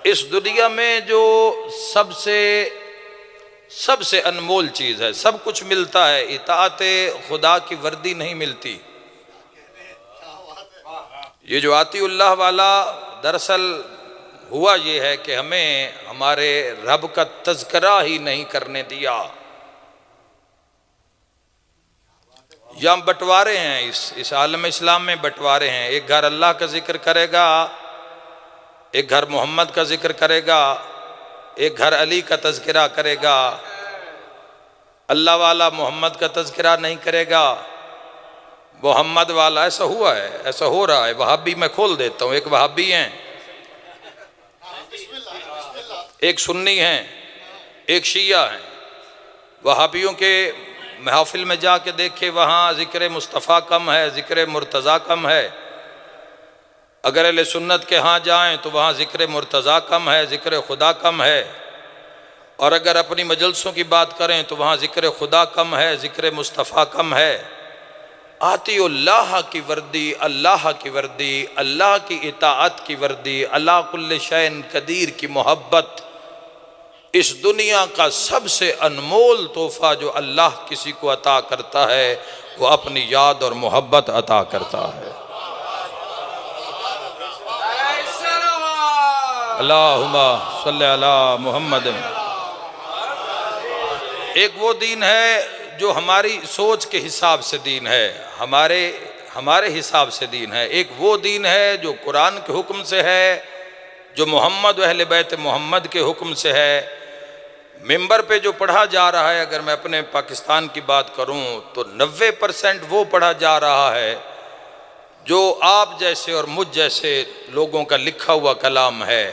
इस दुनिया में जो सबसे अनमोल चीज़ है, सब कुछ मिलता है, इताअत खुदा की वर्दी नहीं मिलती। ये जो आतीउल्लाह वाला दरअसल हुआ ये है कि हमें हमारे रब का तज़किरा ही नहीं करने दिया। या बंटवारे हैं, इस आलम इस्लाम में बंटवारे हैं। एक घर अल्लाह का जिक्र करेगा, एक घर मोहम्मद का जिक्र करेगा, एक घर अली का तज़किरा करेगा। अल्लाह वाला मोहम्मद का तज़किरा नहीं करेगा, मोहम्मद वाला। ऐसा हुआ है, ऐसा हो रहा है। वहाबी मैं खोल देता हूँ, एक वहाबी हैं, एक सुन्नी हैं, एक शिया हैं। वहाबियों के महफिल में जाके देखे, वहाँ ज़िक्र मुस्तफ़ा कम है, ज़िक्र मुर्तज़ा कम है। अगर अहले सुन्नत के यहाँ जाएं तो वहाँ ज़िक्र मुर्तज़ा कम है, ज़िक्र खुदा कम है। और अगर अपनी मजलसों की बात करें तो वहाँ ज़िक्र खुदा कम है, ज़िक्र मुस्तफ़ा कम है। आतिउल्लाह की वर्दी, अल्लाह की वर्दी, अल्लाह की इताअत की वर्दी, अला कुल्ल शैइन कदीर की मोहब्बत, इस दुनिया का सबसे अनमोल तोहफा जो अल्लाह किसी को अता करता है वो अपनी याद और मोहब्बत अता करता है। अल्लाहुम्मा सल्ली अला मुहम्मद। एक वो दीन है जो हमारी सोच के हिसाब से दीन है, हमारे हिसाब से दीन है। एक वो दीन है जो कुरान के हुक्म से है, जो मोहम्मद व अहले बैत मोहम्मद के हुक्म से है। मिंबर पे जो पढ़ा जा रहा है, अगर मैं अपने पाकिस्तान की बात करूं तो 90% वो पढ़ा जा रहा है जो आप जैसे और मुझ जैसे लोगों का लिखा हुआ कलाम है।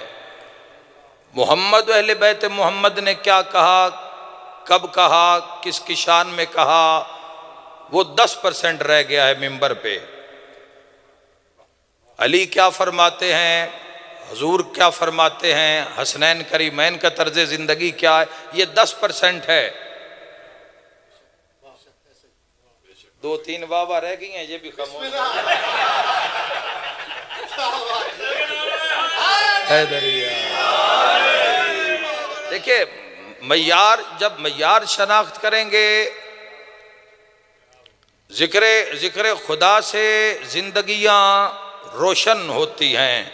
मोहम्मद व अहले बैत मोहम्मद ने क्या कहा, कब कहा, किसकी शान में कहा, वो 10% रह गया है मिंबर पे। अली क्या फरमाते हैं, हुजूर क्या फरमाते हैं, हसनैन करीमैन का तर्ज ज़िंदगी क्या है, ये 10% है। 2-3 वाह रह गई हैं, ये भी खामोश। देखिए, जब मय्यार शनाख्त करेंगे, जिक्र खुदा से जिंदगियां रोशन होती हैं।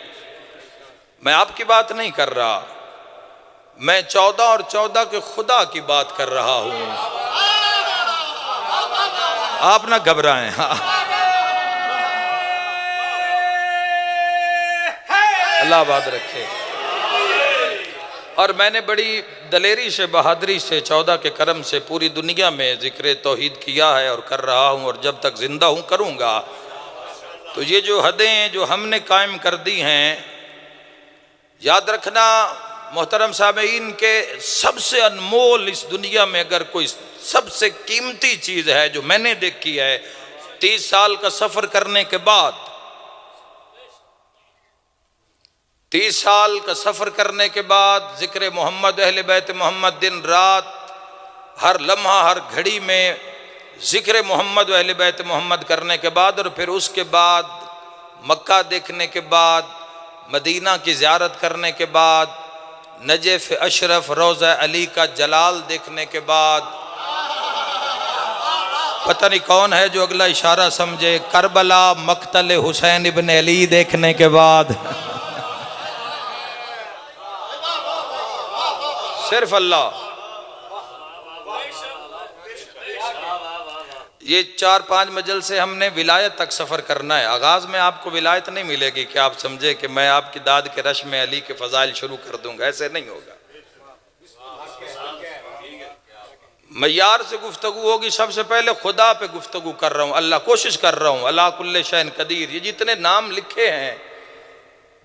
मैं आपकी बात नहीं कर रहा, मैं 14 और 14 के खुदा की बात कर रहा हूं। आप ना घबराएं। अल्लाह आबाद रखे। और मैंने बड़ी दलेरी से, बहादुरी से, 14 के करम से पूरी दुनिया में जिक्र तौहीद किया है और कर रहा हूँ, और जब तक जिंदा हूँ करूँगा। तो ये जो हदें जो हमने कायम कर दी हैं, याद रखना मोहतरम सामीईन के सबसे अनमोल इस दुनिया में अगर कोई सबसे कीमती चीज़ है जो मैंने देखी है 30 साल का सफ़र करने के बाद, 30 साल का सफ़र करने के बाद ज़िक्र मोहम्मद अहले बैत मोहम्मद दिन रात हर लम्हा हर घड़ी में ज़िक्र मोहम्मद अहले बैत मोहम्मद करने के बाद, और फिर उसके बाद मक्का देखने के बाद, मदीना की ज़ियारत करने के बाद, नजफ़ अशरफ रोज़ा अली का जलाल देखने के बाद, पता नहीं कौन है जो अगला इशारा समझे, करबला मक्तल हुसैन इब्न अली देखने के बाद, सिर्फ अल्लाह। ये 4-5 मजल से हमने विलायत तक सफ़र करना है। आगाज़ में आपको विलायत नहीं मिलेगी कि आप समझे कि मैं आपकी दाद के रश में अली के फ़ज़ाइल शुरू कर दूंगा, ऐसे नहीं होगा। मय्यार से गुफ्तगू होगी। सबसे पहले खुदा पे गुफ्तगू कर रहा हूँ, अल्लाह, कोशिश कर रहा हूँ। अला कुल्ले शैन कदीर, ये जितने नाम लिखे हैं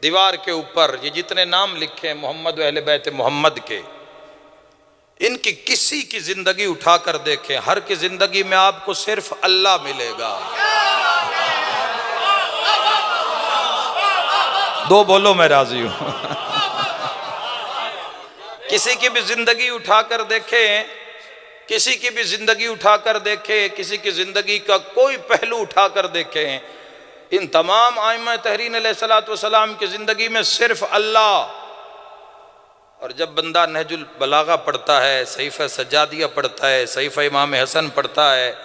दीवार के ऊपर, ये जितने नाम लिखे हैं मोहम्मद अहले बैत मोहम्मद के, इनकी किसी की जिंदगी उठाकर देखें, हर की जिंदगी में आपको सिर्फ अल्लाह मिलेगा। 2 बोलो मैं राजी हूं। किसी की भी जिंदगी उठाकर देखें, किसी की भी जिंदगी उठाकर देखें, किसी की जिंदगी का कोई पहलू उठाकर देखें, इन तमाम आइम्मा तहरीन अलैहिस्सलातु वस्सलाम की जिंदगी में सिर्फ अल्लाह, और जब बंदा नहजुल बलागा पढ़ता है, सहीफ़ा सज्जादिया पढ़ता है, सहीफ़ा इमाम हसन पढ़ता है,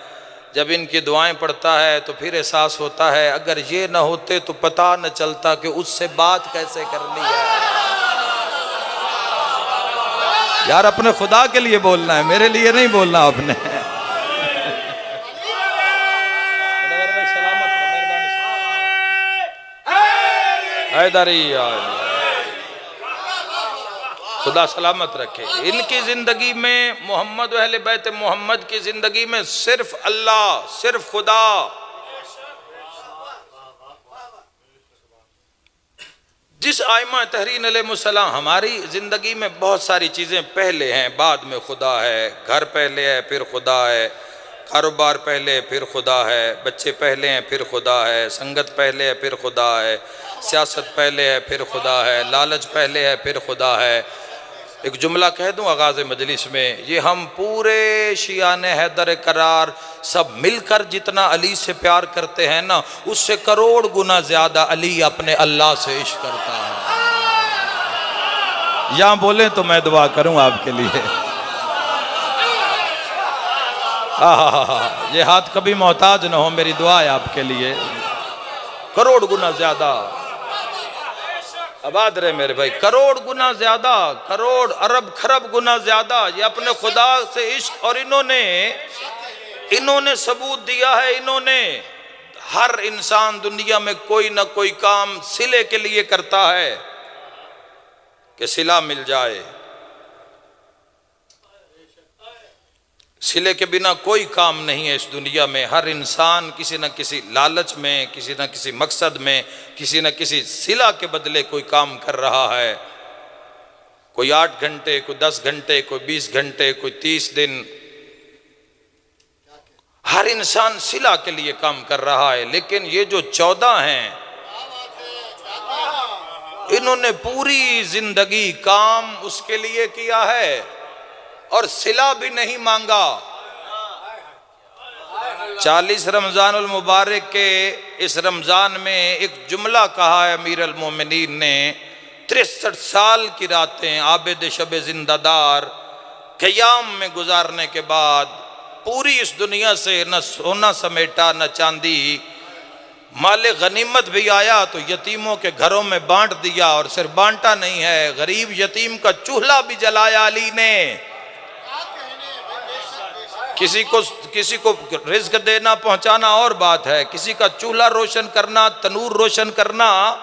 जब इनकी दुआएं पढ़ता है तो फिर एहसास होता है अगर ये न होते तो पता न चलता कि उससे बात कैसे करनी है। यार अपने खुदा के लिए बोलना है, मेरे लिए नहीं बोलना आपने। हैदरी खुदा सलामत रखे। इनकी जिंदगी में मोहम्मद अहले बैत मोहम्मद की जिंदगी में सिर्फ अल्लाह, सिर्फ खुदा। जिस आइमा तहरीन अलैहिस्सलाम, हमारी जिंदगी में बहुत सारी चीजें पहले हैं, बाद में खुदा है। घर पहले है फिर खुदा है, कारोबार पहले फिर खुदा है, बच्चे पहले हैं फिर खुदा है, संगत पहले है फिर खुदा है, सियासत पहले है फिर खुदा है, लालच पहले है फिर खुदा है। एक जुमला कह दूं आगाज़ मजलिस में, ये हम पूरे शियाने हैदर करार सब मिलकर जितना अली से प्यार करते हैं ना, उससे करोड़ गुना ज्यादा अली अपने अल्लाह से इश्क करता है। यहाँ बोले तो मैं दुआ करूं आपके लिए। ये हाथ कभी मोहताज ना हो, मेरी दुआ है आपके लिए। करोड़ गुना ज्यादा, आबाद रहे मेरे भाई, करोड़ गुना ज्यादा, करोड़ अरब खरब गुना ज्यादा ये अपने खुदा से इश्क। और इन्होंने सबूत दिया है, इन्होंने हर इंसान दुनिया में कोई ना कोई काम सिले के लिए करता है कि सिला मिल जाए। सिले के बिना कोई काम नहीं है इस दुनिया में। हर इंसान किसी न किसी लालच में, किसी न किसी मकसद में, किसी न किसी सिला के बदले कोई काम कर रहा है। कोई 8 घंटे, कोई 10 घंटे, कोई 20 घंटे, कोई 30 दिन। हर इंसान सिला के लिए काम कर रहा है। लेकिन ये जो 14 हैं, इन्होंने पूरी जिंदगी काम उसके लिए किया है और सिला भी नहीं मांगा। 40 रमजानुल मुबारक के इस रमजान में एक जुमला कहा है अमीर अल मोमिनीन ने, 63 साल की रातें आबिद शब जिंदादार क़याम में गुजारने के बाद पूरी इस दुनिया से न सोना समेटा न चांदी, माले गनीमत भी आया तो यतीमों के घरों में बांट दिया। और सिर्फ बांटा नहीं है, गरीब यतीम का चूल्हा भी जलाया अली ने। किसी को रिज्क देना पहुंचाना और बात है, किसी का चूल्हा रोशन करना, तनूर रोशन करना,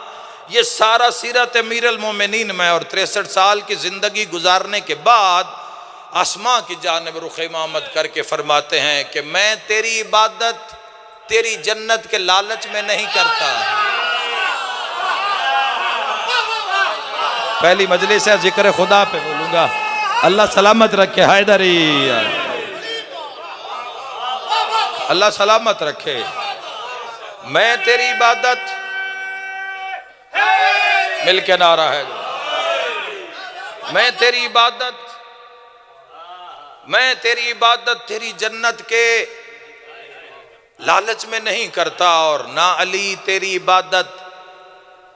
ये सारा सीरत अमीर अल मोमिनीन में। और 63 साल की जिंदगी गुजारने के बाद आसमां की जानिब रुख इमामत करके फरमाते हैं कि मैं तेरी इबादत तेरी जन्नत के लालच में नहीं करता। पहली मजलिस है, जिक्र खुदा पे बोलूंगा। अल्लाह सलामत रखे हैदरी, अल्लाह सलामत रखे। मैं तेरी इबादत, मिलके नारा है, मैं तेरी इबादत तेरी जन्नत के लालच में नहीं करता, और ना अली तेरी इबादत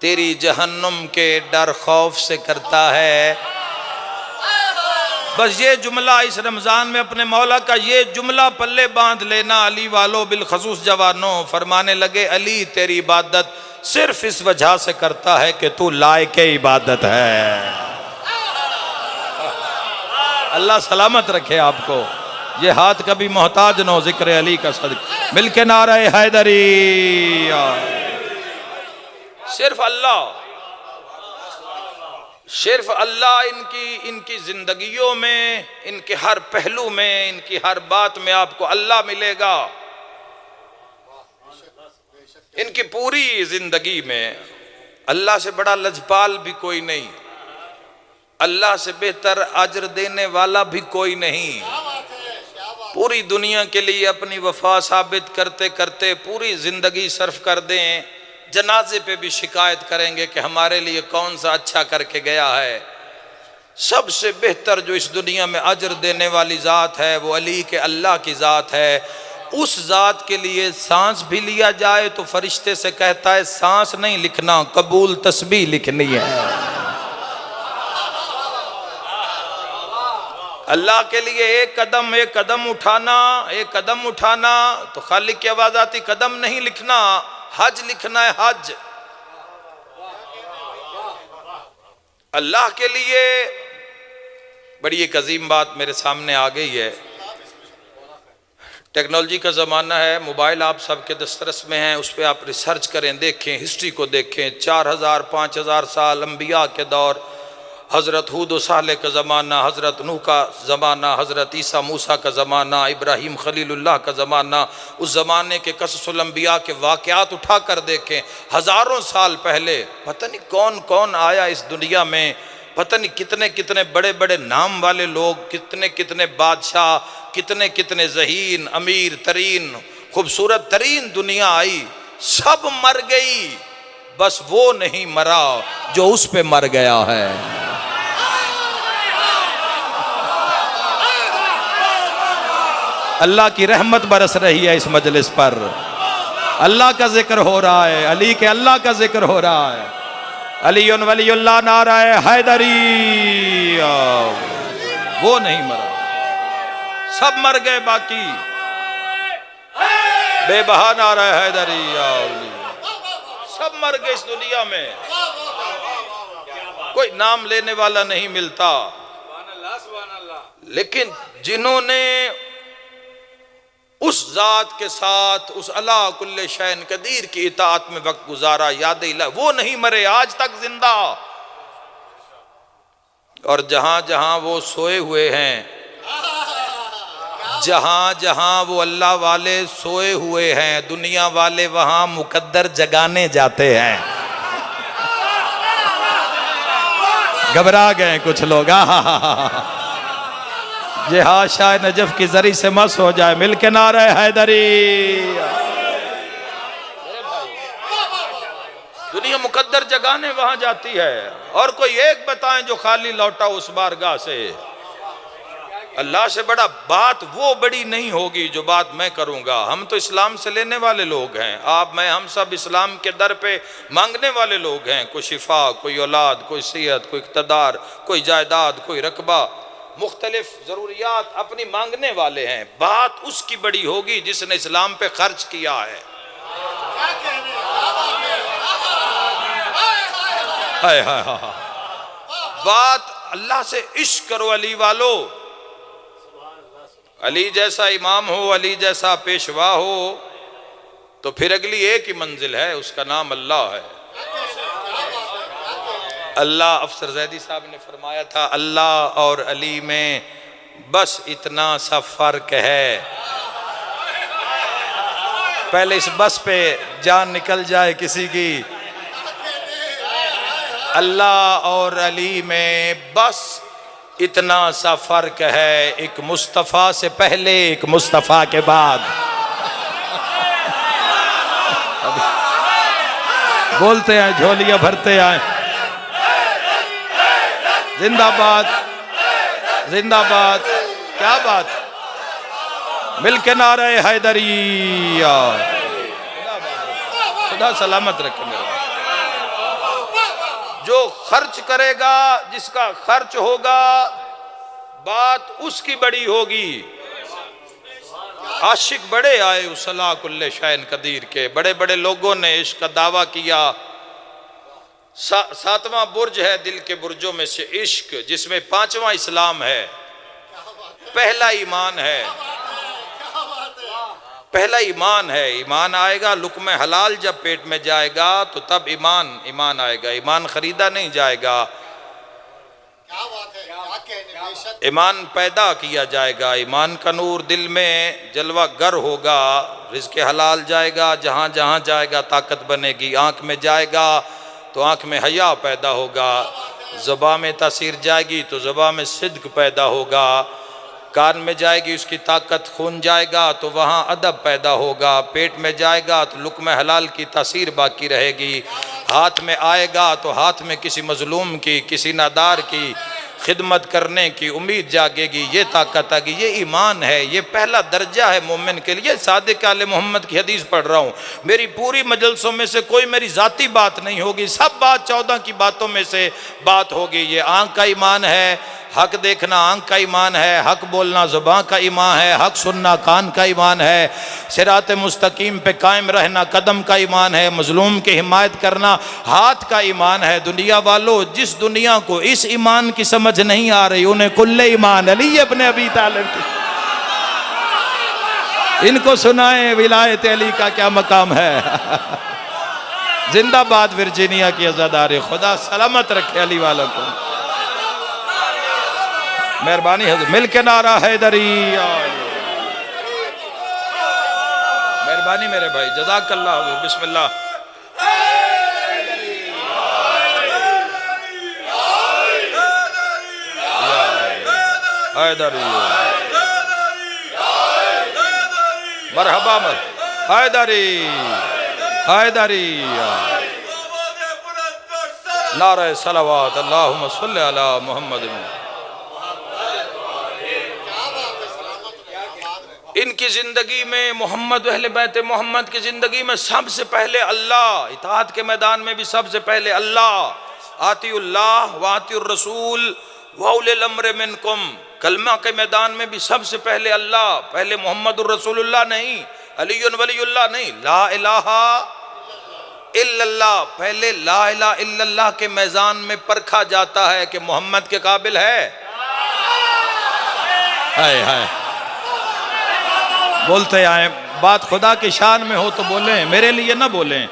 तेरी जहन्नुम के डर खौफ से करता है। बस ये जुमला इस रमजान में अपने मौला का ये जुमला पल्ले बांध लेना। अली वालों बिलखसूस जवानों फरमाने लगे, अली तेरी इबादत सिर्फ इस वजह से करता है कि तू लायक इबादत है। अल्लाह सलामत रखे आपको। ये हाथ कभी मोहताज न हो जिक्र अली का सदका। मिलके नारे हैदरी। सिर्फ अल्लाह इनकी जिंदगियों में, इनके हर पहलू में, इनकी हर बात में आपको अल्लाह मिलेगा। इनकी पूरी जिंदगी में अल्लाह से बड़ा लजपाल भी कोई नहीं, अल्लाह से बेहतर अजर देने वाला भी कोई नहीं। पूरी दुनिया के लिए अपनी वफा साबित करते करते पूरी जिंदगी सर्फ कर दें, जनाजे पे भी शिकायत करेंगे कि हमारे लिए कौन सा अच्छा करके गया है। सबसे बेहतर जो इस दुनिया में अजर देने वाली ज़ात है वो अली के अल्लाह की ज़ात है। उस ज़ात के लिए सांस भी लिया जाए तो फरिश्ते से कहता है सांस नहीं लिखना, कबूल तस्बीह लिखनी है। अल्लाह के लिए एक कदम उठाना, एक कदम उठाना तो खालिक की आवाज आती, कदम नहीं लिखना, हज लिखना है, हज। अल्लाह के लिए बड़ी एक अजीम बात मेरे सामने आ गई है। टेक्नोलॉजी का ज़माना है, मोबाइल आप सबके दस्तरस में है, उस पर आप रिसर्च करें, देखें, हिस्ट्री को देखें। 4000 5000 साल अंबिया के दौर, हज़रत हूद साले का ज़माना, हज़रत नूह का ज़माना, हज़रत ईसा मूसा का ज़माना, इब्राहीम खलीलुल्लाह का ज़माना, उस ज़माने के कससुल अंबिया के वाक़यात उठा कर देखें। हज़ारों साल पहले पता नहीं कौन कौन आया इस दुनिया में, पता नहीं कितने कितने बड़े बड़े नाम वाले लोग, कितने कितने बादशाह, कितने कितने ज़हीन, अमीर तरीन, खूबसूरत तरीन दुनिया आई, सब मर गई, बस वो नहीं मरा जो उस पे मर गया है। अल्लाह की रहमत बरस रही है इस मजलिस पर, अल्लाह का जिक्र हो रहा है, अली के अल्लाह का जिक्र हो रहा है। अलीउन वलीउल्लाह नारा है हैदरी, वो नहीं मरा, सब मर गए, बाकी बेबहा नारा है हैदरी, सब मर गए इस दुनिया में, कोई नाम लेने वाला नहीं मिलता। लेकिन जिन्होंने उस जात के साथ, उस अला कुल्ले शैन कदीर की इताअत में वक्त गुजारा, याद इला, वो नहीं मरे, आज तक जिंदा। और जहां जहां वो सोए हुए हैं, जहां जहां वो अल्लाह वाले सोए हुए हैं, दुनिया वाले वहां मुकद्दर जगाने जाते हैं। घबरा गए कुछ लोग, ये हाशाए नजफ की जरी से मस हो जाए, मिलके नारे हैदरी। दुनिया मुकद्दर जगाने वहां जाती है, और कोई एक बताएं जो खाली लौटा उस बारगाह से। अल्लाह से बड़ा बात वो बड़ी नहीं होगी जो बात मैं करूंगा। हम तो इस्लाम से लेने वाले लोग हैं, आप मैं हम सब इस्लाम के दर पे मांगने वाले लोग हैं। कोई शिफा, कोई औलाद, कोई सेहत, कोई इक़्तिदार, कोई जायदाद, कोई रकबा, मुख्तलिफ ज़रूरियात अपनी मांगने वाले हैं। बात उसकी बड़ी होगी जिसने इस्लाम पे खर्च किया है। हाय हाय हाय, बात अल्लाह से इश्क करो अली वालो। अली जैसा इमाम हो, अली जैसा पेशवा हो, तो फिर अगली एक ही मंजिल है, उसका नाम अल्लाह है। अल्लाह, अफसर जैदी साहब ने फरमाया था, अल्लाह और अली में बस इतना सा फर्क है। पहले इस बस पे जान निकल जाए किसी की। अल्लाह और अली में बस इतना सा फर्क है, एक मुस्तफ़ा से पहले, एक मुस्तफ़ा के बाद। बोलते हैं, झोलियां भरते आए, जिंदाबाद जिंदाबाद, क्या बात, मिलके नारे हैदरी। खुदा सलामत रखे मेरे। जो खर्च करेगा, जिसका खर्च होगा, बात उसकी बड़ी होगी। आशिक बड़े आए उस अला कुल्ले शैन कदीर के, बड़े बड़े लोगों ने इश्क का दावा किया। सातवां बुर्ज है दिल के बुर्जों में से इश्क, जिसमें पांचवा इस्लाम है, पहला ईमान है, पहला ईमान है। ईमान आएगा, लुक़्मे हलाल जब पेट में जाएगा तो तब ईमान आएगा, ईमान खरीदा नहीं जाएगा। ईमान पैदा किया जाएगा, ईमान का नूर दिल में जलवा गर होगा, रिज़्क़ हलाल जाएगा, जहाँ जहाँ जाएगा ताकत बनेगी। आँख में जाएगा तो आँख में हया पैदा होगा, ज़ुबान में तासीर जाएगी तो ज़ुबान में सिद्क़ पैदा होगा, कान में जाएगी उसकी ताकत, खून जाएगा तो वहाँ अदब पैदा होगा, पेट में जाएगा तो लुक़्मे हलाल की तासीर बाकी रहेगी, हाथ में आएगा तो हाथ में किसी मज़लूम की, किसी नादार की खिदमत करने की उम्मीद जागेगी, ये ताकत आएगी। ये ईमान है, ये पहला दर्जा है मोमिन के लिए। सादिक आले मोहम्मद की हदीस पढ़ रहा हूँ, मेरी पूरी मजलसों में से कोई मेरी ज़ाती बात नहीं होगी, सब बात 14 की बातों में से बात होगी। ये आँख का ईमान है, हक देखना आंख का ईमान है, हक बोलना ज़ुबान का ईमान है, हक सुनना कान का ईमान है, सिरात मुस्तकीम पे कायम रहना कदम का ईमान है, मजलूम की हिमायत करना हाथ का ईमान है। दुनिया वालों, जिस दुनिया को इस ईमान की समझ नहीं आ रही उन्हें कुल्ले ईमान अली इब्न अबी तालिब की, इनको सुनाए विलायत अली का क्या मकाम है। जिंदाबाद वर्जीनिया की अज़ादारी, खुदा सलामत रखे अली वालों को। मेहरबानी है, मिल के नारा हैदरी, मेहरबानी मेरे भाई, जज़ाकल्लाह, बिस्मिल्लाह। हैदरी मरहबा मर हैदरी हैदरी, नारे सलावत अल्लाहुम्मा सल्ली अला मुहम्मद। इनकी जिंदगी में मोहम्मद अहले बैत मोहम्मद की जिंदगी में सबसे पहले अल्लाह, इताअत के मैदान में भी सबसे पहले अल्लाह, आतिउल्लाह व आतिउर रसूल व उलिल अम्र मिनकुम, कलमा के मैदान में भी सबसे पहले अल्लाह, पहले मोहम्मदुर रसूलुल्लाह नहीं, अलीयुन वलीयुल्लाह नहीं, ला इलाहा इल्लल्लाह, पहले ला इलाहा इल्लल्लाह के मैदान में परखा जाता है कि मोहम्मद के काबिल है। हाय हाय, बोलते आए, बात खुदा की शान में हो तो बोलें, मेरे लिए ना बोलें।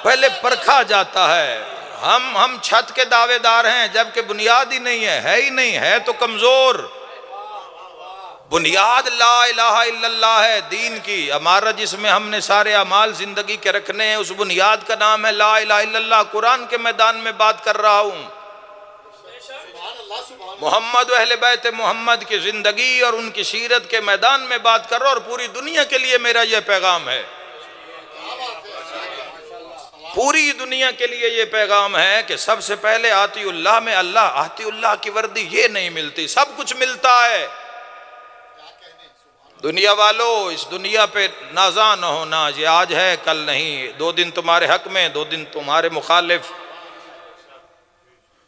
पहले परखा जाता है। हम छत के दावेदार हैं जबकि बुनियाद ही नहीं है ही नहीं है, तो कमजोर। बुनियाद ला इलाहा इल्लल्लाह है दीन की, हमारा जिसमें हमने सारे अमाल जिंदगी के रखने हैं, उस बुनियाद का नाम है ला इलाहा इल्लल्लाह। कुरान के मैदान में बात कर रहा हूं, मोहम्मद अहले बैत मोहम्मद की जिंदगी और उनकी सीरत के मैदान में बात कर रहा हूं। और पूरी दुनिया के लिए मेरा यह पैगाम है, पूरी दुनिया के लिए ये पैगाम है कि सबसे पहले आतिउल्लाह में अल्लाह। आतिउल्लाह की वर्दी ये नहीं मिलती, सब कुछ मिलता है। दुनिया वालों, इस दुनिया पे नाज़ा न होना, ये आज है कल नहीं, 2 दिन तुम्हारे हक में 2 दिन तुम्हारे मुखालिफ।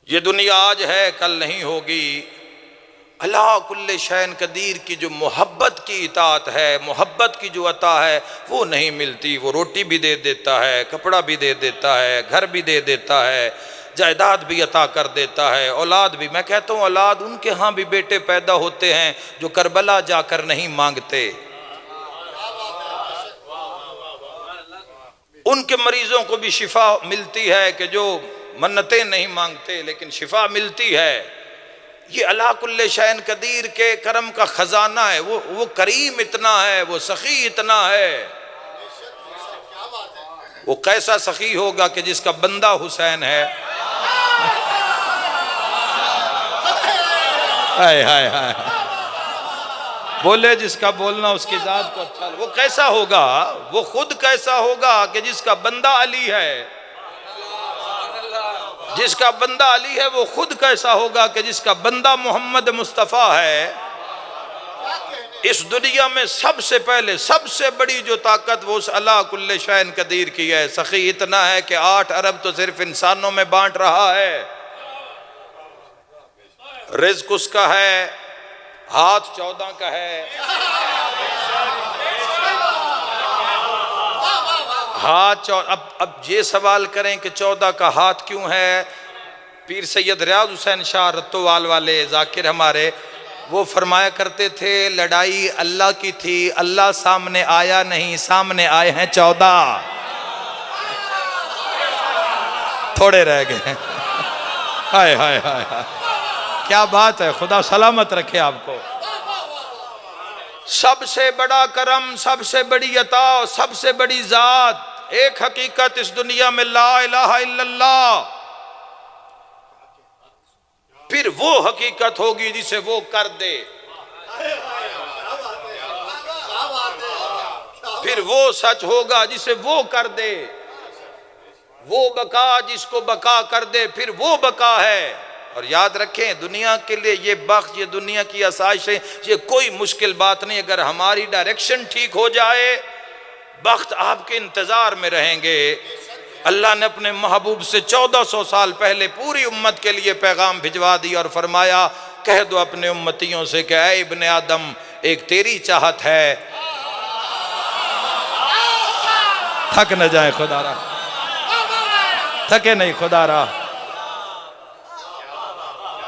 ये दुनिया आज है कल नहीं होगी। अल्लाह कुल्ले शैन कदीर की जो मोहब्बत की इताअत है, मोहब्बत की जो अता है, वो नहीं मिलती। वो रोटी भी दे देता है, कपड़ा भी दे देता है, घर भी दे देता है, जायदाद भी अता कर देता है, औलाद भी। मैं कहता हूँ औलाद, उनके यहाँ भी बेटे पैदा होते हैं जो करबला जाकर नहीं मांगते। उनके मरीजों को भी शिफा मिलती है कि जो मन्नतें नहीं मांगते, लेकिन शिफा मिलती है। ये अल्लाह कुल्ले शैन कदीर के करम का खजाना है। वो करीम इतना है, वो सखी इतना है। वो कैसा सखी होगा कि जिसका बंदा हुसैन है। हाय हाय हाय, बोले जिसका बोलना उसकी जात को अच्छा। वो कैसा होगा, वो खुद कैसा होगा कि जिसका बंदा अली है। जिसका बंदा अली है वो खुद कैसा होगा कि जिसका बंदा मोहम्मद मुस्तफ़ा है। इस दुनिया में सबसे पहले सबसे बड़ी जो ताकत वो उस अल्लाह कुल्ले शैन कदीर की है। सखी इतना है कि 8 अरब तो सिर्फ इंसानों में बांट रहा है। रिज़्क़ उसका है, हाथ 14 का है, हाथ। अब ये सवाल करें कि 14 का हाथ क्यों है। पीर सैयद रियाज हुसैन शाह रत्तोवाल वाले जाकिर हमारे, वो फरमाया करते थे, लड़ाई अल्लाह की थी, अल्लाह सामने आया नहीं, सामने आए हैं 14। थोड़े रह गए। हाय हाय हाय हाय, क्या बात है। खुदा सलामत रखे आपको। सबसे बड़ा करम, सबसे बड़ी अता, सबसे बड़ी जात, एक हकीकत इस दुनिया में ला इलाहा इल्लल्लाह। फिर वो हकीकत होगी जिसे वो कर दे, फिर वो सच होगा जिसे वो कर दे, वो बका जिसको बका कर दे, फिर वो बका है। और याद रखें, दुनिया के लिए ये बख्श, ये दुनिया की आसाइशें, ये कोई मुश्किल बात नहीं। अगर हमारी डायरेक्शन ठीक हो जाए, बख्त आपके इंतजार में रहेंगे। अल्लाह ने अपने महबूब से 1400 साल पहले पूरी उम्मत के लिए पैगाम भिजवा दिया और फरमाया, कह दो अपने उम्मतियों से कि ऐ इब्ने आदम, एक तेरी चाहत है। थक न जाए खुदारा, थके नहीं खुदारा।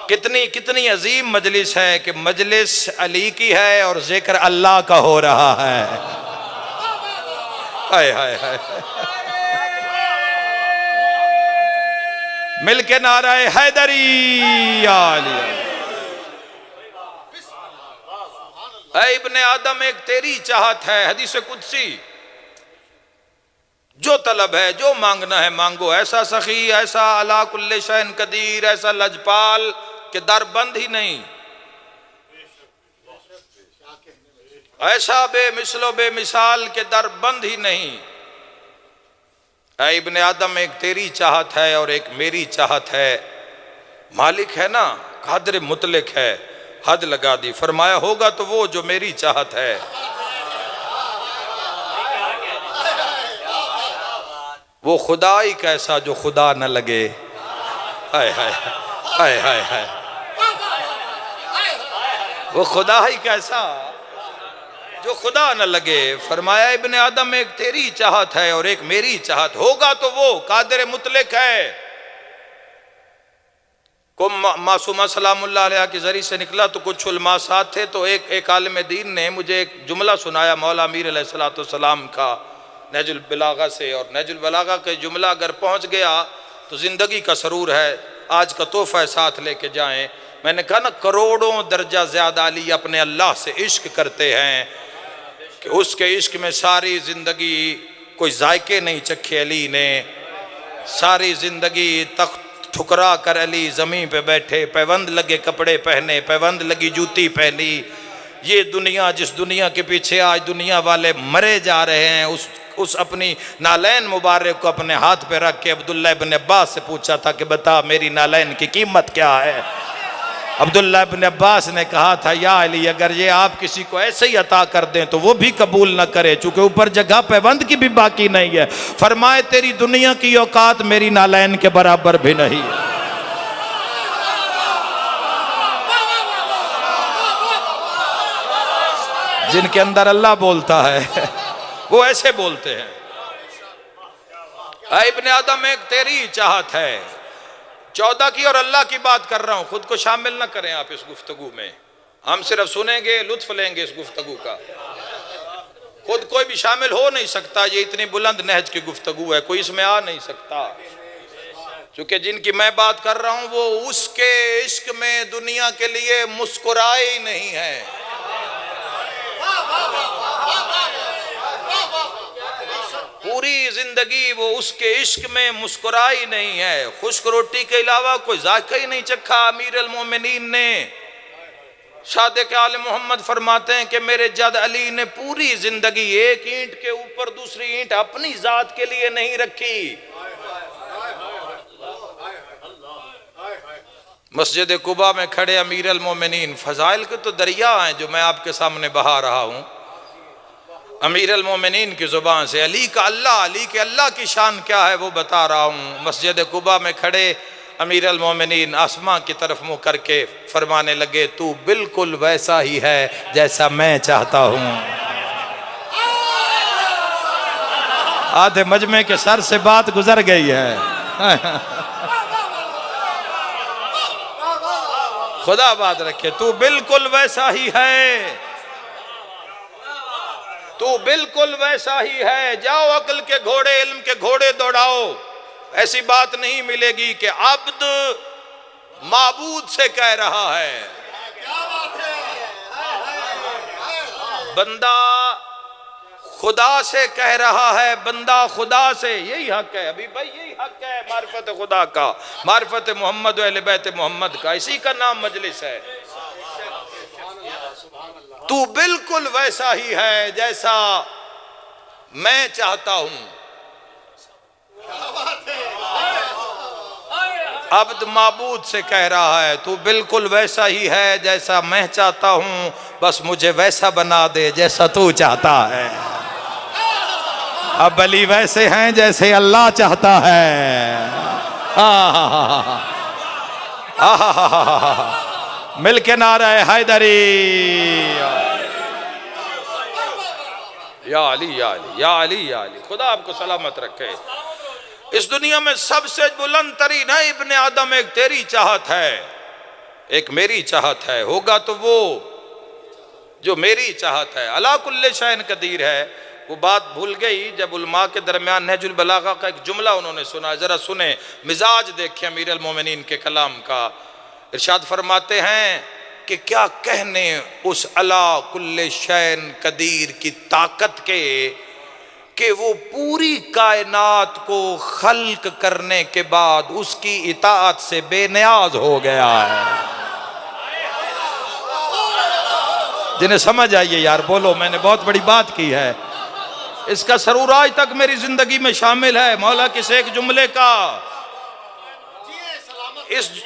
कितनी कितनी अजीम मजलिस है कि मजलिस अली की है और जिक्र अल्लाह का हो रहा है। हाय हाय हाय, मिलके नाराए हैदरी आली। ऐ इब्ने आदम, एक तेरी चाहत है। हदीस कुदसी, जो तलब है, जो मांगना है मांगो। ऐसा सखी, ऐसा अला कुल्ले शैन कदीर, ऐसा लजपाल के दर बंद ही नहीं, ऐसा बेमिसलो बेमिसाल के दर बंद ही नहीं। ऐ इब्ने आदम, एक तेरी चाहत है और एक मेरी चाहत है। मालिक है ना, कादिर मुतलक है, हद लगा दी, फरमाया होगा तो वो जो मेरी चाहत है। वो खुदा ही कैसा जो खुदा न लगे। हाय हाय हाय हाय हाय, वो खुदा ही कैसा जो खुदा न लगे। फरमाया इब्ने आदम, एक तेरी चाहत है और एक मेरी चाहत। होगा तो वो कादिर मुतलक है। को मासूमा सलामुल्लाह अलैहा के जरिए से निकला तो कुछ उलमा साथ थे। तो एक आलिम दीन ने मुझे एक जुमला सुनाया मौला अमीर अलैहिस्सलाम का नहजुल बलागा से। और नहजुल बलागा का जुमला अगर पहुंच गया तो ज़िंदगी का सरूर है। आज का तोहफा साथ लेके जाएं। मैंने कहा ना, करोड़ों दर्जा ज़्यादा अली अपने अल्लाह से इश्क करते हैं कि उसके इश्क में सारी ज़िंदगी कोई जायके नहीं चखे अली ने। सारी ज़िंदगी तख्त ठुकरा कर अली ज़मीन पे बैठे, पैबंद लगे कपड़े पहने, पैबंद लगी जूती पहनी। ये दुनिया, जिस दुनिया के पीछे आज दुनिया वाले मरे जा रहे हैं, उस अपनी नालैन मुबारक को अपने हाथ पे रख के अब्दुल्ला इब्न अब्बास से पूछा था कि बता मेरी नालैन की कीमत क्या है। अब्दुल्ला इब्न अब्बास ने कहा था, या अली, अगर ये आप किसी को ऐसे ही अता कर दें तो वो भी कबूल न करे, चूंकि ऊपर जगह पैबंद की भी बाकी नहीं है। फरमाए तेरी दुनिया की औकात मेरी नालैन के बराबर भी नहीं है। जिनके अंदर अल्लाह बोलता है वो ऐसे बोलते हैं। ऐ इब्ने आदम, एक तेरी चाहत है। 14 की और अल्लाह की बात कर रहा हूं, खुद को शामिल ना करें आप इस गुफ्तगू में। हम सिर्फ सुनेंगे, लुत्फ लेंगे इस गुफ्तगू का। खुद कोई भी शामिल हो नहीं सकता। ये इतनी बुलंद नहज की गुफ्तगू है, कोई इसमें आ नहीं सकता। क्योंकि जिनकी मैं बात कर रहा हूं वो उसके इश्क में दुनिया के लिए मुस्कुराए ही नहीं है। पूरी जिंदगी वो उसके इश्क में मुस्कुराई नहीं है। खुश्क रोटी के अलावा कोई जायका ही नहीं चखा। अमीर अल मोमिनीन ने, सादिक आले मोहम्मद फरमाते हैं कि मेरे जद अली ने पूरी जिंदगी एक ईंट के ऊपर दूसरी ईंट अपनी जात के लिए नहीं रखी। मस्जिद कुबा में खड़े अमीर अल मोमिनीन, फजाइल के तो दरिया हैं जो मैं आपके सामने बहा रहा हूँ। अमीर अल मोमिनीन की ज़ुबान से अली का अल्लाह, अली के अल्लाह की शान क्या है वो बता रहा हूँ। मस्जिद कुबा में खड़े अमीर अल मोमिनीन आसमां की तरफ मुँह करके फरमाने लगे, तू बिल्कुल वैसा ही है जैसा मैं चाहता हूँ। आधे मजमे के सर से बात गुजर गई है। खुदा बात रखे, तू बिल्कुल वैसा ही है, तू बिल्कुल वैसा ही है। जाओ अक्ल के घोड़े, इल्म के घोड़े दौड़ाओ। ऐसी बात नहीं मिलेगी कि अब्द माबूद से कह रहा है, बंदा खुदा से कह रहा है, बंदा खुदा से। यही हक है अभी भाई, यही हक है मारिफत खुदा का, मारिफत मोहम्मद व अहले बैत मोहम्मद का। इसी का नाम मजलिस है। तू बिल्कुल वैसा ही है जैसा मैं चाहता हूं। अब्द माबूद से कह रहा है, तू बिल्कुल वैसा ही है जैसा मैं चाहता हूं, बस मुझे वैसा बना दे जैसा तू चाहता है। अब अली वैसे हैं जैसे अल्लाह चाहता है। मिलके नारा है हैदरी। या अली या अली या अली या अली। खुदा आपको सलामत रखे। इस दुनिया में सबसे बुलंद तरीन है इब्ने आदम, एक तेरी चाहत है, एक मेरी चाहत है। होगा तो वो जो मेरी चाहत है। अला कुल्ले शैन कदीर है। वो बात भूल गई जब उलमा के दरमियान नहजुल बलागा का एक जुमला उन्होंने सुना, जरा सुने, मिजाज देखिए अमीर अल मोमिनीन के कलाम का। इरशाद फरमाते हैं कि क्या कहने उस अला कुल्ले शैन कदीर की ताकत के कि वो पूरी कायनात को खल्क करने के बाद उसकी इताअत से बेनियाज हो गया है। जिन्हें समझ आइए यार बोलो, मैंने बहुत बड़ी बात की है। इसका सरूर आज तक मेरी जिंदगी में शामिल है मौला किस एक जुमले का।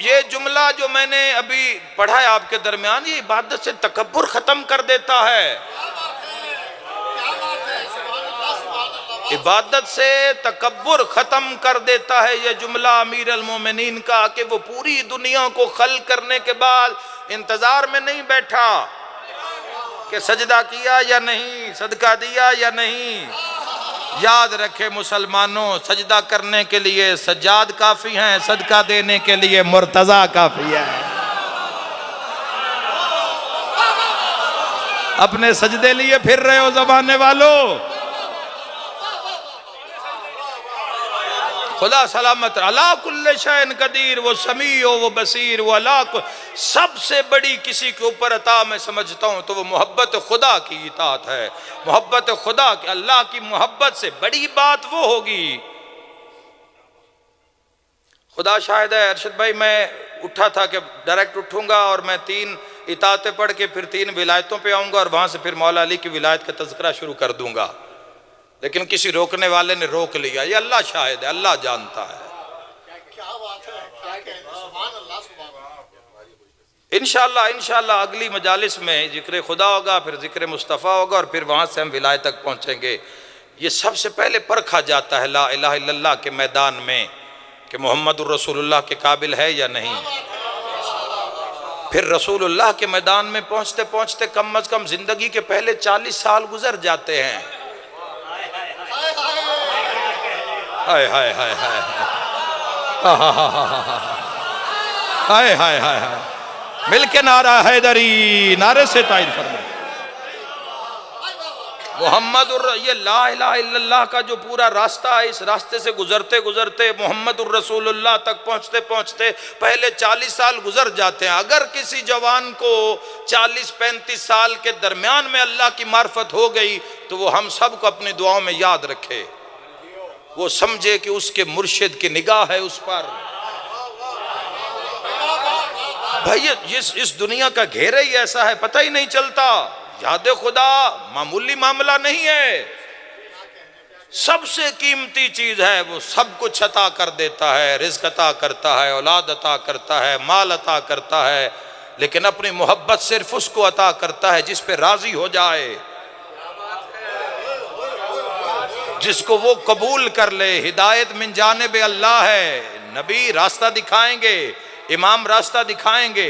ये जुमला जो मैंने अभी पढ़ा है आपके दरमियान, ये इबादत से तकब्बुर खत्म कर देता है। इबादत से तकब्बुर खत्म कर देता है ये जुमला अमीर अल मोमिनीन का, कि वो पूरी दुनिया को खल करने के बाद इंतजार में नहीं बैठा कि सजदा किया या नहीं, सदका दिया या नहीं। याद रखे मुसलमानों, सजदा करने के लिए सज्जाद काफी हैं, सदका देने के लिए मुर्तजा काफी है। अपने सजदे लिए फिर रहे हो जमाने वालों। खुदा सलामत। अला कुल्ले शैन कदीर, वो समी हो, वो बसीर, वो अला को सबसे बड़ी किसी के ऊपर अता मैं समझता हूँ तो वो मोहब्बत खुदा की इताअत है। मोहब्बत खुदा की, अल्लाह की मोहब्बत से बड़ी बात वो होगी। खुदा शाहिद है अरशद भाई, मैं उठा था कि डायरेक्ट उठूंगा और मैं 3 इताअतें पढ़ के फिर 3 विलायतों पे आऊँगा और वहाँ से फिर मौला अली की विलायत का तज़किरा शुरू कर दूँगा, लेकिन किसी रोकने वाले ने रोक लिया। ये अल्लाह शाहिद है, अल्लाह जानता है। इंशाअल्लाह इंशाअल्लाह अगली मजालिस में जिक्र खुदा होगा, फिर जिक्र मुस्तफ़ा होगा और फिर वहाँ से हम विलायत तक पहुँचेंगे। ये सबसे पहले परखा जाता है ला इलाहा इल्लल्लाह के मैदान में कि मोहम्मदुर रसूलुल्लाह के काबिल है या नहीं। फिर रसूलुल्लाह के मैदान में पहुँचते पहुँचते कम अज़ कम ज़िंदगी के पहले 40 साल गुजर जाते हैं। हाय हाय हाय हाय हाय हाय हाय हाय। मिलके नारा हैदरी, नारे से तायद फरमाए मोहम्मदुर, ये ला इलाहा इल्लल्लाह का जो पूरा रास्ता है, इस रास्ते से गुजरते गुजरते मोहम्मदुर रसूलुल्लाह तक पहुँचते पहुँचते पहले 40 साल गुजर जाते हैं। अगर किसी जवान को 40-35 साल के दरमियान में अल्लाह की मार्फत हो गई तो वो हम सब को अपनी दुआओं में याद रखे, वो समझे कि उसके मुर्शिद की निगाह है उस पर। भाई इस दुनिया का घेरा ही ऐसा है, पता ही नहीं चलता। याद खुदा मामूली मामला नहीं है, सबसे कीमती चीज है। वो सब कुछ अता कर देता है, रिज़्क़ अता करता है, औलाद अता करता है, माल अता करता है, लेकिन अपनी मोहब्बत सिर्फ उसको अता करता है जिस पे राजी हो जाए, जिसको वो कबूल कर ले। हिदायत मिन जानिब अल्लाह है, नबी रास्ता दिखाएंगे, इमाम रास्ता दिखाएंगे।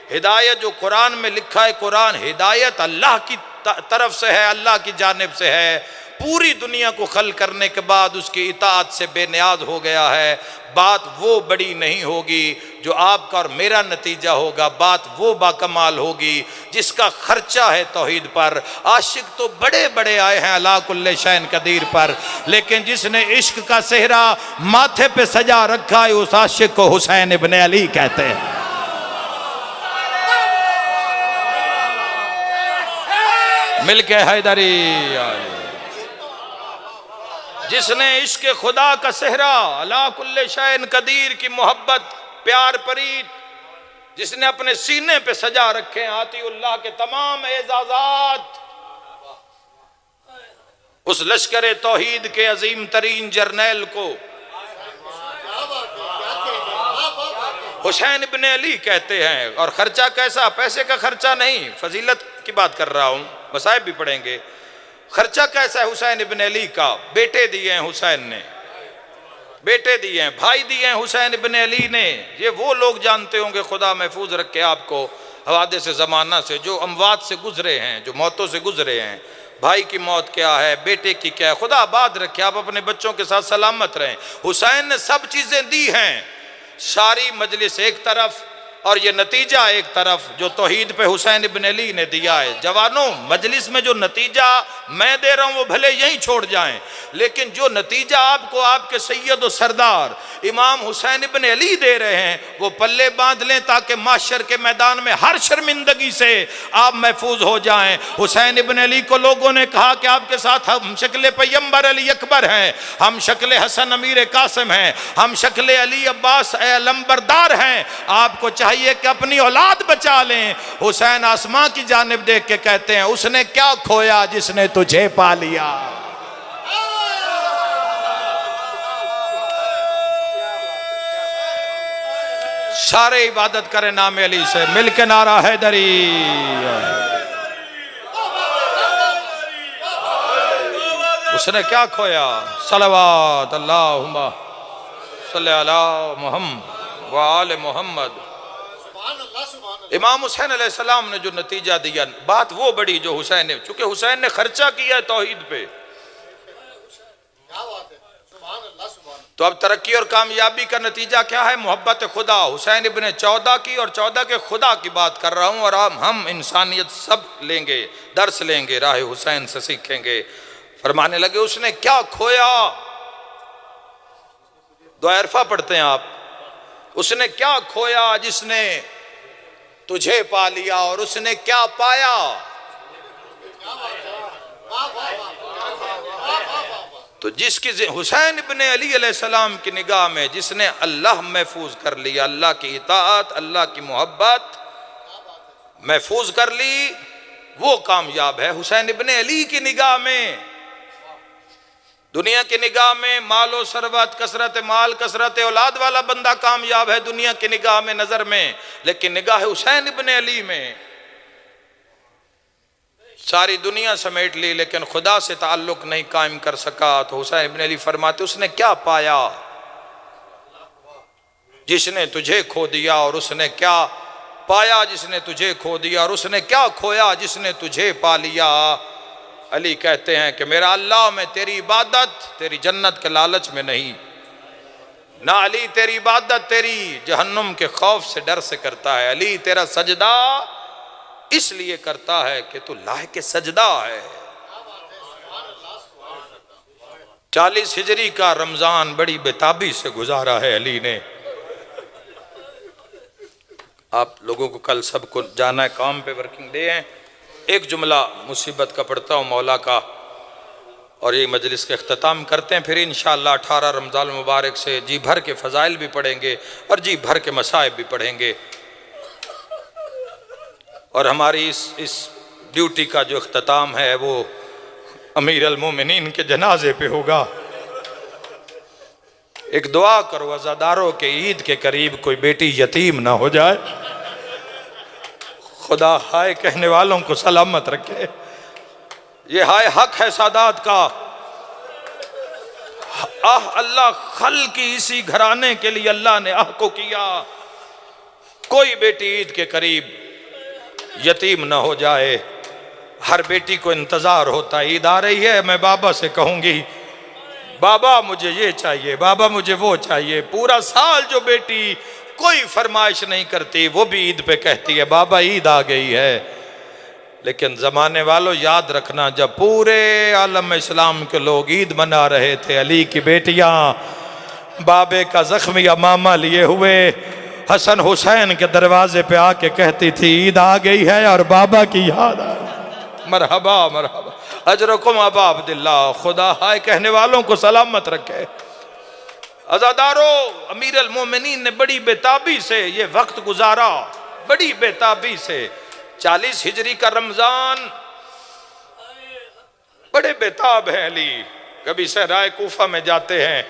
हिदायत जो कुरान में लिखा है, कुरान हिदायत अल्लाह की तरफ से है, अल्लाह की जानिब से है। पूरी दुनिया को खल करने के बाद उसकी इताअत से बेनियाज हो गया है। बात वो बड़ी नहीं होगी जो आपका और मेरा नतीजा होगा, बात वो बाकमाल होगी जिसका खर्चा है तौहीद पर। आशिक तो बड़े बड़े आए हैं अला कुल्ले शैन कदीर पर, लेकिन जिसने इश्क का सेहरा माथे पे सजा रखा है उस आशिक को हुसैन इब्ने अली कहते हैं। मिलके हैदरी। जिसने इश्क खुदा का सेहरा अला कुल्ले शैन कदीर की मोहब्बत प्यार परीत जिसने अपने सीने पे सजा रखे हैं आतिउल्लाह के तमाम एजाजात, उस लश्कर तौहीद के अजीम तरीन जर्नैल को हुसैन इब्ने अली कहते हैं। और खर्चा कैसा? पैसे का खर्चा नहीं, फजीलत की बात कर रहा हूं, मसाइब भी पढ़ेंगे। खर्चा कैसा है हुसैन इब्ने अली का? बेटे दिए हैं हुसैन ने, बेटे दिए हैं, भाई दिए हैं हुसैन इब्ने अली ने। ये वो लोग जानते होंगे, खुदा महफूज रखे आपको, हवादे से ज़माना से, जो अमवात से गुजरे हैं, जो मौतों से गुजरे हैं। भाई की मौत क्या है, बेटे की क्या है, खुदा आबाद रखे, आप अपने बच्चों के साथ सलामत रहें। हुसैन ने सब चीज़ें दी हैं, सारी मजलिस एक तरफ और ये नतीजा एक तरफ जो तौहीद पे हुसैन इब्न अली ने दिया है। जवानों, मजलिस में जो नतीजा मैं दे रहा हूँ वो भले यहीं छोड़ जाएं, लेकिन जो नतीजा आपको आपके सैयद और सरदार इमाम हुसैन इब्न अली दे रहे हैं वो पल्ले बांध लें, ताकि माशर के मैदान में हर शर्मिंदगी से आप महफूज हो जाएं। हुसैन इब्न अली को लोगों ने कहा कि आपके साथ हम शक्ल पैगंबर अली अकबर हैं, हम शक्ल हसन अमीर कासिम हैं, हम शक्ल अली अब्बास अलंबरदार हैं, आपको चाहिए कि अपनी औलाद बचा लें। हुसैन आसमां की जानिब देख के कहते हैं, उसने क्या खोया जिसने तुझे पा लिया। सारे इबादत करें नाम अली से मिलके नारा हैदरी। उसने क्या खोया, सलवात अल्लाहुम्मा सल्ली अला मुहम्मद व आले मुहम्मद। इमाम हुसैन अलैहिस्सलाम ने जो नतीजा दिया, बात वो बड़ी जो हुसैन ने, चूंकि हुसैन ने खर्चा किया है तौहीद पे, तो अब तरक्की और कामयाबी का नतीजा क्या है, मोहब्बत खुदा। हुसैन इब्न 14 की और 14 के खुदा की बात कर रहा हूँ, और हम इंसानियत सब लेंगे, दर्स लेंगे, राह हुसैन से सीखेंगे। फरमाने लगे, उसने क्या खोया, दुआ इरफा पढ़ते हैं आप, उसने क्या खोया जिसने तुझे पा लिया, और उसने क्या पाया। तो जिसकी हुसैन इब्न अली अलैहिस्सलाम की निगाह में जिसने अल्लाह महफूज कर लिया, अल्लाह की इताअत, अल्लाह की मोहब्बत महफूज कर ली, वो कामयाब है। हुसैन इब्न अली की निगाह में, दुनिया की निगाह में मालो सरवत, कसरत माल, कसरत औलाद वाला बंदा कामयाब है दुनिया की निगाह में, नजर में, लेकिन निगाह हुसैन इब्न अली में सारी दुनिया समेट ली, लेकिन खुदा से ताल्लुक नहीं कायम कर सका। तो हुसैन इब्न अली फरमाते, उसने क्या पाया जिसने तुझे खो दिया, और उसने क्या पाया जिसने तुझे खो दिया, और उसने क्या खोया जिसने तुझे पा लिया। अली कहते हैं कि मेरा अल्लाह, मैं तेरी इबादत तेरी जन्नत के लालच में नहीं, ना अली तेरी इबादत तेरी जहन्नुम के खौफ से डर से करता है। अली तेरा सजदा इसलिए करता है कि तू लायक सजदा है। 40 हिजरी का रमजान बड़ी बेताबी से गुजारा है अली ने। आप लोगों को कल सबको जाना है, काम पे वर्किंग डे है। एक जुमला मुसीबत का पढ़ता हूँ मौला का, और ये मजलिस के अख्ताम करते हैं। फिर इंशाअल्लाह 18 रमज़ान मुबारक से जी भर के फ़ज़ाइल भी पढ़ेंगे और जी भर के मसाइब भी पढ़ेंगे, और हमारी इस ड्यूटी का जो अख्ताम है वो अमीर अल मोमिनीन के जनाजे पे होगा। एक दुआ करो अज़ादारों के, ईद के करीब कोई बेटी यतीम ना हो जाए। खुदा हाय कहने वालों को सलामत रखे। ये हाय हक है सादात का। आह अल्लाह खल की इसी घराने के लिए अल्लाह ने आह को किया, कोई बेटी ईद के करीब यतीम ना हो जाए। हर बेटी को इंतजार होता है, ईद आ रही है, मैं बाबा से कहूंगी बाबा मुझे ये चाहिए, बाबा मुझे वो चाहिए। पूरा साल जो बेटी कोई फरमाइश नहीं करती, वो भी ईद पे कहती है बाबा ईद आ गई है। लेकिन ज़माने वालों याद रखना, जब पूरे आलम इस्लाम के लोग ईद मना रहे थे, अली की बेटियां बाबे का ज़ख्म या मामा लिए हुए हसन हुसैन के दरवाजे पे आके कहती थी ईद आ गई है और बाबा की याद आ गई। मरहबा मरहबा अजरकुम अबा अब्दुल्ला। खुदा हाय कहने वालों को सलामत रखे। अज़ादारों, अमीर अल मोमिनीन ने बड़ी बेताबी से ये वक्त गुजारा, बड़ी बेताबी से। 40 हिजरी का रमजान, बड़े बेताब हैं अली। कभी सहराए कूफा में जाते हैं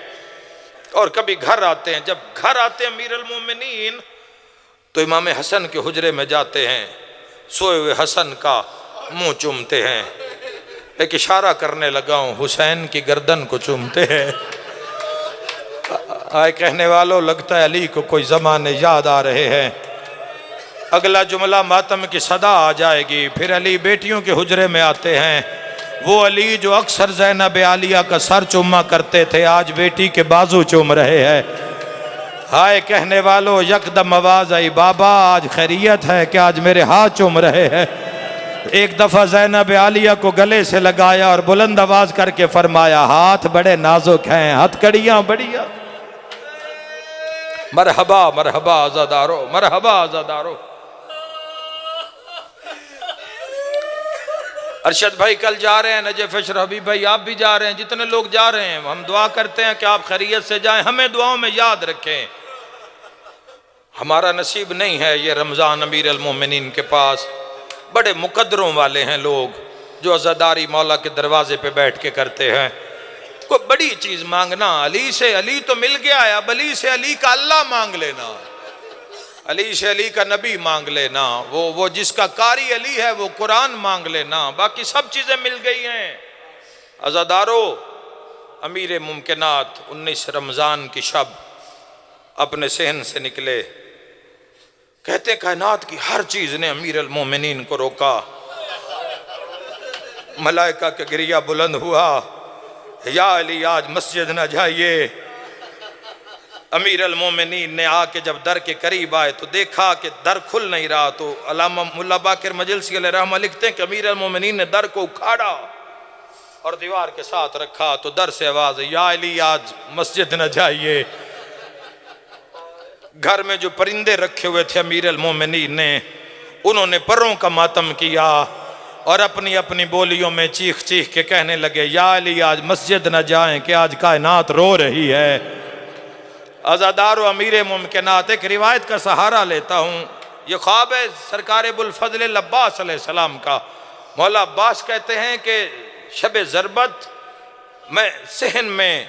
और कभी घर आते हैं। जब घर आते हैं अमीर अल मोमिनीन तो इमाम हसन के हुजरे में जाते हैं, सोए हुए हसन का मुंह चूमते हैं। एक इशारा करने लगा हूं, हुसैन की गर्दन को चूमते हैं। आए कहने वालों, लगता है अली को कोई जमाने याद आ रहे हैं। अगला जुमला मातम की सदा आ जाएगी। फिर अली बेटियों के हुजरे में आते हैं। वो अली जो अक्सर ज़ैनब आलिया का सर चूमा करते थे, आज बेटी के बाजू चूम रहे हैं। हाय कहने वालों, यकदम आवाज आई, बाबा आज खैरियत है कि आज मेरे हाथ चूम रहे हैं। एक दफा ज़ैनब आलिया को गले से लगाया और बुलंद आवाज करके फरमाया, हाथ बड़े नाजुक हैं, हथकड़ियां बढ़िया। मरहबा मरहबा आज़ादारो, मरहबा आज़ादारो। अरशद भाई कल जा रहे हैं, नजफ अशरफ हबीब भाई आप भी जा रहे हैं, जितने लोग जा रहे हैं हम दुआ करते हैं कि आप खैरियत से जाएं। हमें दुआओं में याद रखें। हमारा नसीब नहीं है ये रमज़ान अमीर अल मोमिनीन के पास। बड़े मुकद्दरों वाले हैं लोग जो अज़ादारी मौला के दरवाजे पे बैठ के करते हैं। कोई बड़ी चीज़ मांगना, अली से अली तो मिल गया है, अब अली से अली का अल्लाह मांग लेना, अली से अली का नबी मांग लेना, वो जिसका कारी अली है वो कुरान मांग लेना, बाकी सब चीज़ें मिल गई हैं। अज़ादारो, अमीर मुमकिनात 19 रमज़ान की शब अपने सहन से निकले। कहते कायनात की हर चीज़ ने अमीर अल मोमिनीन को रोका। मलाइका के गिरिया बुलंद हुआ, या अली आज मस्जिद न जाइए। अमीर अल मोमिनीन ने आके जब दर के करीब आए तो देखा कि दर खुल नहीं रहा। तो अल्लामा मुल्ला बाकिर मजलिसी अलैहि रहमा लिखते हैं कि अमीर अल मोमिनीन ने दर को उखाड़ा और दीवार के साथ रखा तो दर से आवाज, या अली आज मस्जिद न जाइए। घर में जो परिंदे रखे हुए थे अमीर अल मोमिनीन ने, उन्होंने परों का मातम किया और अपनी अपनी बोलियों में चीख चीख के कहने लगे, या अली आज मस्जिद न जाएं कि आज कायनात रो रही है। अज़ादार व अमीर मुमकिनात, एक रिवायत का सहारा लेता हूँ। ये ख्वाब है सरकार अबुल फजल अब्बास अलैहिस्सलाम का। मौला अब्बास कहते हैं कि शब ज़रबत मैं सहन में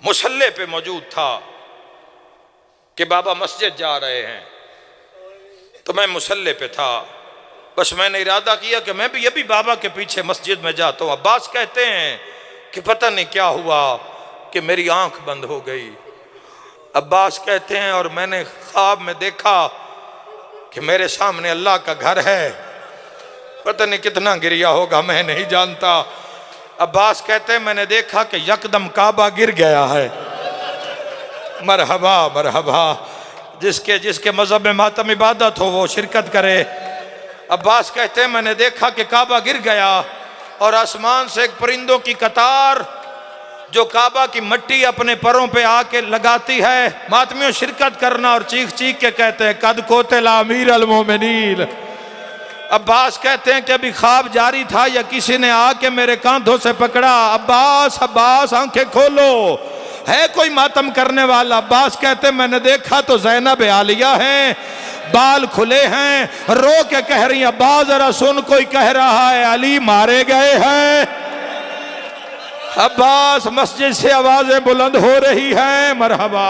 मुसल्ले पे मौजूद था कि बाबा मस्जिद जा रहे हैं, तो मैं मुसल्ले पे था। बस मैंने इरादा किया कि मैं भी अभी बाबा के पीछे मस्जिद में जाता हूँ। अब्बास कहते हैं कि पता नहीं क्या हुआ कि मेरी आंख बंद हो गई। अब्बास कहते हैं और मैंने ख्वाब में देखा कि मेरे सामने अल्लाह का घर है। पता नहीं कितना गिरिया होगा, मैं नहीं जानता। अब्बास कहते हैं मैंने देखा कि यकदम काबा गिर गया है। मरहबा मरहबा, जिसके जिसके मजहब में मातम इबादत हो वो शिरकत करे। अब्बास कहते हैं मैंने देखा कि काबा गिर गया और आसमान से एक परिंदों की कतार जो काबा की मिट्टी अपने परों पे आके लगाती है। मातमियों शिरकत करना और चीख चीख के कहते हैं, कद कोतला अमीर अल मोमिनीन। अब्बास कहते हैं कि अभी ख्वाब जारी था या किसी ने आके मेरे कांधों से पकड़ा, अब्बास अब्बास आंखें खोलो, है कोई मातम करने वाला। अब्बास कहते हैं मैंने देखा तो ज़ैनब आलिया हैं, बाल खुले हैं, रो के कह रही है, अब्बास जरा सुन, कोई कह रहा है अली मारे गए हैं। अब्बास मस्जिद से आवाजें बुलंद हो रही हैं। मरहबा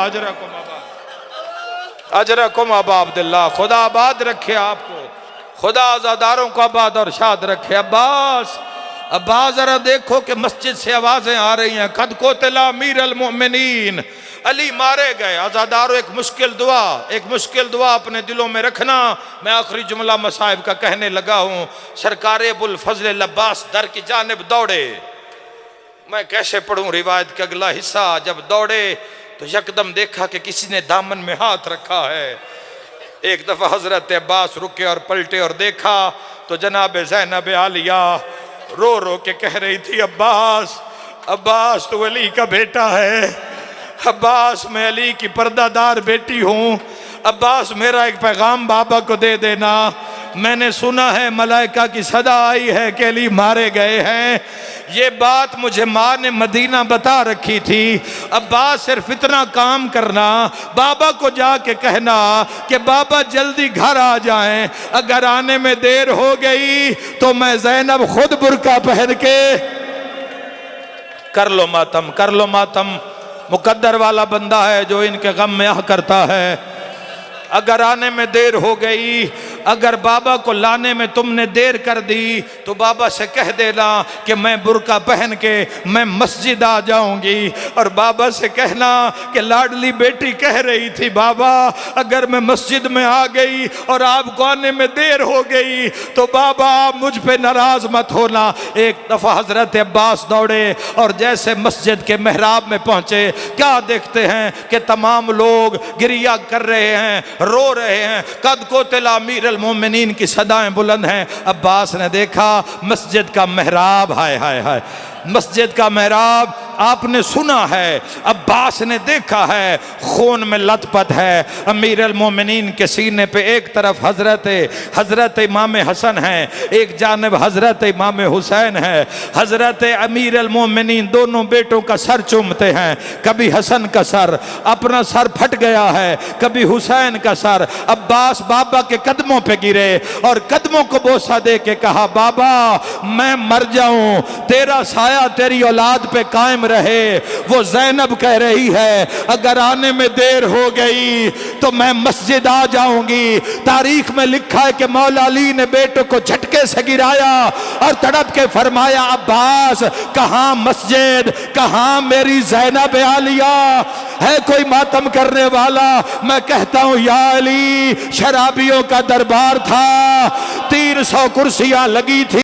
अजरकुम अबा अब्दुल्लाह, खुदा आबाद रखे आपको, खुदा आज़ादारों को आबाद और शाद रखे। अब्बास अब्बास जरा देखो कि मस्जिद से आवाजें आ रही हैं, कद कोतला अमीर अल मोमिनीन, अली मारे गए। आज़ादारों एक मुश्किल दुआ अपने दिलों में रखना। मैं आखिरी जुमला मसाहिब का कहने लगा हूँ। सरकार अबुल फजल अब्बास दर की जानिब दौड़े। मैं कैसे पढ़ूं रिवायत का अगला हिस्सा। जब दौड़े तो यकदम देखा कि किसी ने दामन में हाथ रखा है। एक दफा हजरत अब्बास रुके और पलटे और देखा तो जनाब ज़ैनब आलिया रो रो के कह रही थी, अब्बास अब्बास तू अली का बेटा है, अब्बास मैं अली की पर्दादार बेटी हूँ, अब्बास मेरा एक पैगाम बाबा को दे देना। मैंने सुना है मलाइका की सदा आई है कि अली मारे गए हैं। ये बात मुझे माँ ने मदीना बता रखी थी। अब्बास सिर्फ इतना काम करना, बाबा को जाके कहना कि बाबा जल्दी घर आ जाएं, अगर आने में देर हो गई तो मैं ज़ैनब खुद बुर्का पहन के कर लो मातम। मुकद्दर वाला बंदा है जो इनके गम में आह करता है। अगर आने में देर हो गई, अगर बाबा को लाने में तुमने देर कर दी तो बाबा से कह देना कि मैं बुर्का पहन के मैं मस्जिद आ जाऊंगी। और बाबा से कहना कि लाडली बेटी कह रही थी बाबा अगर मैं मस्जिद में आ गई और आपको आने में देर हो गई तो बाबा आप मुझ पे नाराज मत होना। एक दफा हजरत अब्बास दौड़े और जैसे मस्जिद के मेहराब में पहुंचे, क्या देखते हैं कि तमाम लोग गिरिया कर रहे हैं, रो रहे हैं, कद को तिला अमीर अल मोमिनीन की सदाएं बुलंद हैं। अब्बास ने देखा मस्जिद का मेहराब, हाय हाय हाय, मस्जिद का मेहराब आपने सुना है, अब्बास ने देखा है, खून में लथपथ है। अमीर अल मोमिनीन के सीने पे एक तरफ हजरत इमाम हसन है, एक जानब हजरत इमाम हुसैन है। हजरत अमीर अल मोमिनीन दोनों बेटों का सर चूमते हैं, कभी हसन का सर, अपना सर फट गया है, कभी हुसैन का सर। अब्बास बाबा के कदमों पे गिरे और कदमों को बोसा दे के कहा बाबा मैं मर जाऊं, तेरा साया तेरी औलाद पे कायम रहे। वो ज़ैनब कह रही है अगर आने में देर हो गई तो मैं मस्जिद आ जाऊंगी। तारीख में लिखा है कि मौला अली ने बेटों को झटके से गिराया और तड़प के फरमाया अब्बास कहां मस्जिद, कहां मेरी ज़ैनब आलिया, है कोई मातम करने वाला? मैं कहता हूं या अली, शराबियों का दरबार था, 300 कुर्सियां लगी थी।